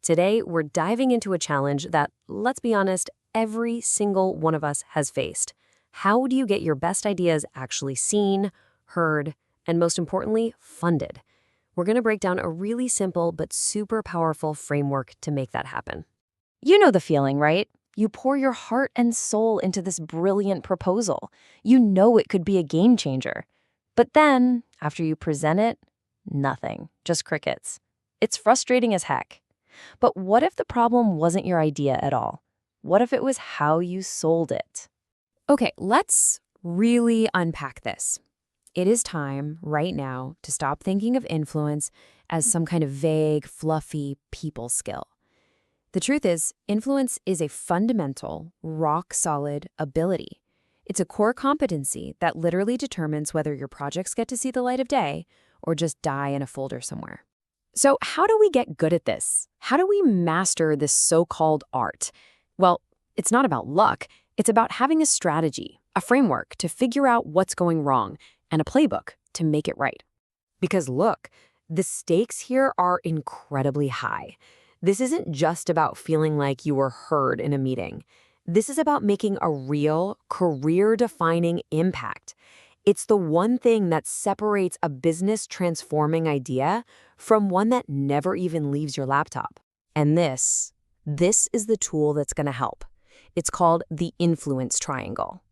Today, we're diving into a challenge that, let's be honest, every single one of us has faced. How do you get your best ideas actually seen, heard, and most importantly, funded? We're going to break down a really simple but super powerful framework to make that happen. You know the feeling, right? You pour your heart and soul into this brilliant proposal. You know it could be a game changer. But then, after you present it, nothing, just crickets. It's frustrating as heck. But what if the problem wasn't your idea at all? What if it was how you sold it? Okay, let's really unpack this. It is time right now to stop thinking of influence as some kind of vague, fluffy people skill. The truth is, influence is a fundamental, rock-solid ability. It's a core competency that literally determines whether your projects get to see the light of day or just die in a folder somewhere. So how do we get good at this? How do we master this so-called art? Well, it's not about luck. It's about having a strategy, a framework to figure out what's going wrong, and a playbook to make it right. Because look, the stakes here are incredibly high. This isn't just about feeling like you were heard in a meeting. This is about making a real, career-defining impact. It's the one thing that separates a business-transforming idea from one that never even leaves your laptop. And this is the tool that's going to help. It's called the influence triangle.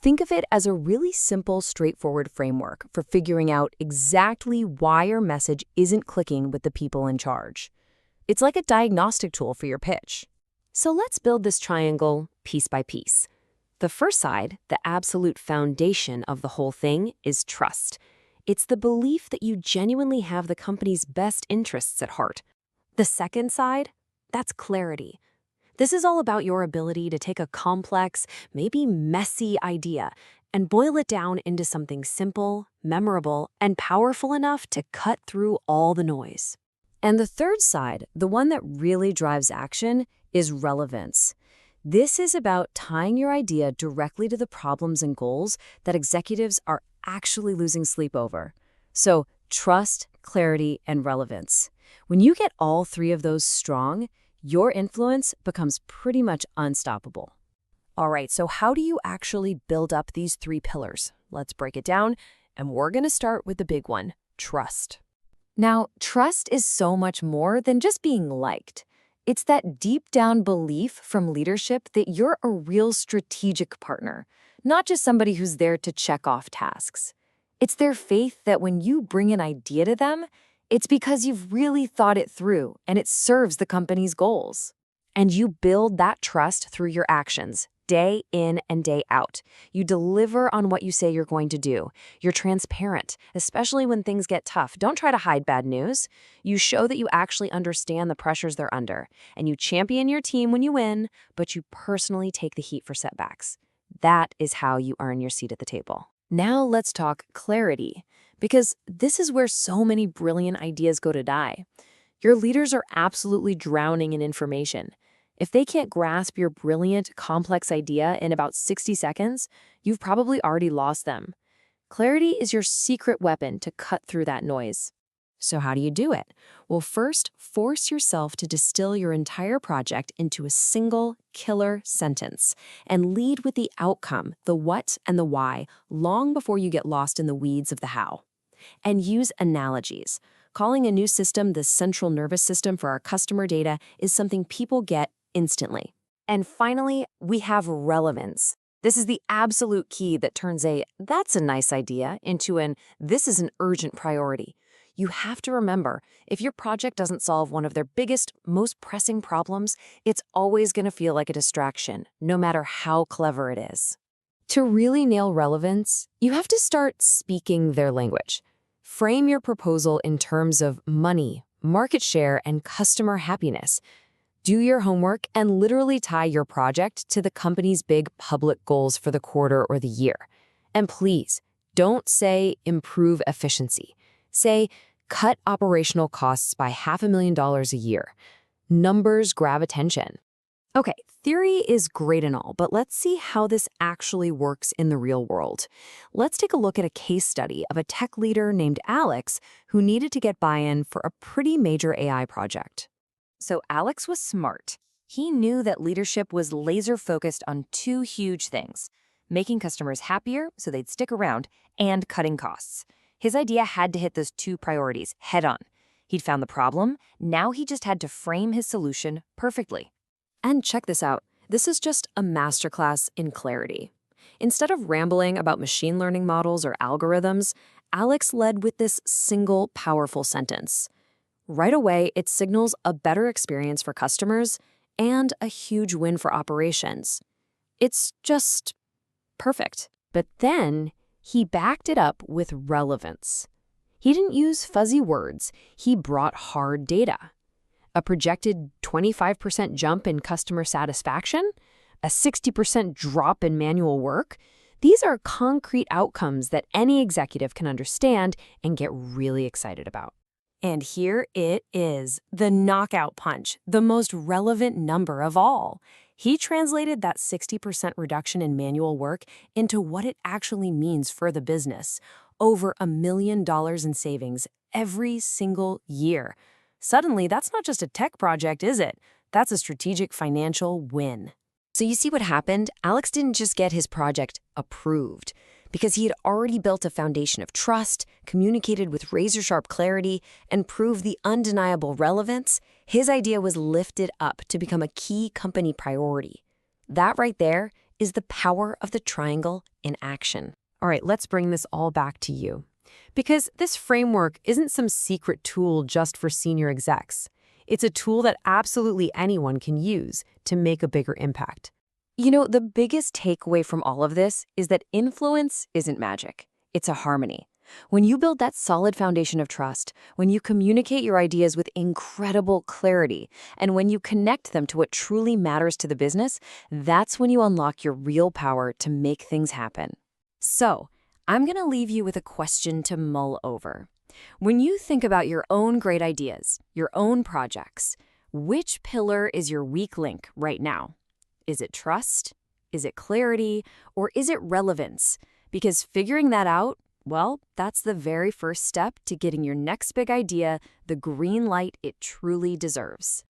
Think of it as a really simple, straightforward framework for figuring out exactly why your message isn't clicking with the people in charge. It's like a diagnostic tool for your pitch. So let's build this triangle piece by piece. The first side, the absolute foundation of the whole thing, is trust. It's the belief that you genuinely have the company's best interests at heart. The second side, that's clarity. This is all about your ability to take a complex, maybe messy idea and boil it down into something simple, memorable, and powerful enough to cut through all the noise. And the third side, the one that really drives action, is relevance. This is about tying your idea directly to the problems and goals that executives are actually losing sleep over. So, trust, clarity, and relevance. When you get all three of those strong, your influence becomes pretty much unstoppable. All right, so how do you actually build up these three pillars? Let's break it down, and we're going to start with the big one, trust. Now, trust is so much more than just being liked. It's that deep-down belief from leadership that you're a real strategic partner, not just somebody who's there to check off tasks. It's their faith that when you bring an idea to them, it's because you've really thought it through and it serves the company's goals. And you build that trust through your actions, day in and day out. You deliver on what you say you're going to do. You're transparent, especially when things get tough. Don't try to hide bad news. You show that you actually understand the pressures they're under. And you champion your team when you win, but you personally take the heat for setbacks. That is how you earn your seat at the table. Now let's talk clarity, because this is where so many brilliant ideas go to die. Your leaders are absolutely drowning in information. If they can't grasp your brilliant, complex idea in about 60 seconds, you've probably already lost them. Clarity is your secret weapon to cut through that noise. So how do you do it? Well, first, force yourself to distill your entire project into a single, killer sentence and lead with the outcome, the what and the why, long before you get lost in the weeds of the how. And use analogies. Calling a new system the central nervous system for our customer data is something people get instantly. And finally, we have relevance. This is the absolute key that turns a "that's a nice idea" into an "this is an urgent priority." You have to remember, if your project doesn't solve one of their biggest, most pressing problems, it's always going to feel like a distraction, no matter how clever it is. To really nail relevance, you have to start speaking their language. Frame your proposal in terms of money, market share, and customer happiness. Do your homework and literally tie your project to the company's big public goals for the quarter or the year. And please, don't say improve efficiency. Say cut operational costs by $500,000 a year. Numbers grab attention. Okay, theory is great and all, but let's see how this actually works in the real world. Let's take a look at a case study of a tech leader named Alex who needed to get buy-in for a pretty major AI project. So Alex was smart. He knew that leadership was laser-focused on two huge things: making customers happier so they'd stick around, and cutting costs. His idea had to hit those two priorities head on. He'd found the problem, now he just had to frame his solution perfectly. And check this out. This is just a masterclass in clarity. Instead of rambling about machine learning models or algorithms, Alex led with this single powerful sentence. Right away, it signals a better experience for customers and a huge win for operations. It's just perfect. But then he backed it up with relevance. He didn't use fuzzy words, he brought hard data. A projected 25% jump in customer satisfaction, a 60% drop in manual work. These are concrete outcomes that any executive can understand and get really excited about. And here it is, the knockout punch, the most relevant number of all. He translated that 60% reduction in manual work into what it actually means for the business. Over $1 million in savings every single year. Suddenly, that's not just a tech project, is it? That's a strategic financial win. So you see what happened? Alex didn't just get his project approved. Because he had already built a foundation of trust, communicated with razor-sharp clarity, and proved the undeniable relevance, his idea was lifted up to become a key company priority. That right there is the power of the triangle in action. All right, let's bring this all back to you. Because this framework isn't some secret tool just for senior execs. It's a tool that absolutely anyone can use to make a bigger impact. You know, the biggest takeaway from all of this is that influence isn't magic. It's a harmony. When you build that solid foundation of trust, when you communicate your ideas with incredible clarity, and when you connect them to what truly matters to the business, that's when you unlock your real power to make things happen. So, I'm going to leave you with a question to mull over. When you think about your own great ideas, your own projects, which pillar is your weak link right now? Is it trust? Is it clarity? Or is it relevance? Because figuring that out, well, that's the very first step to getting your next big idea the green light it truly deserves.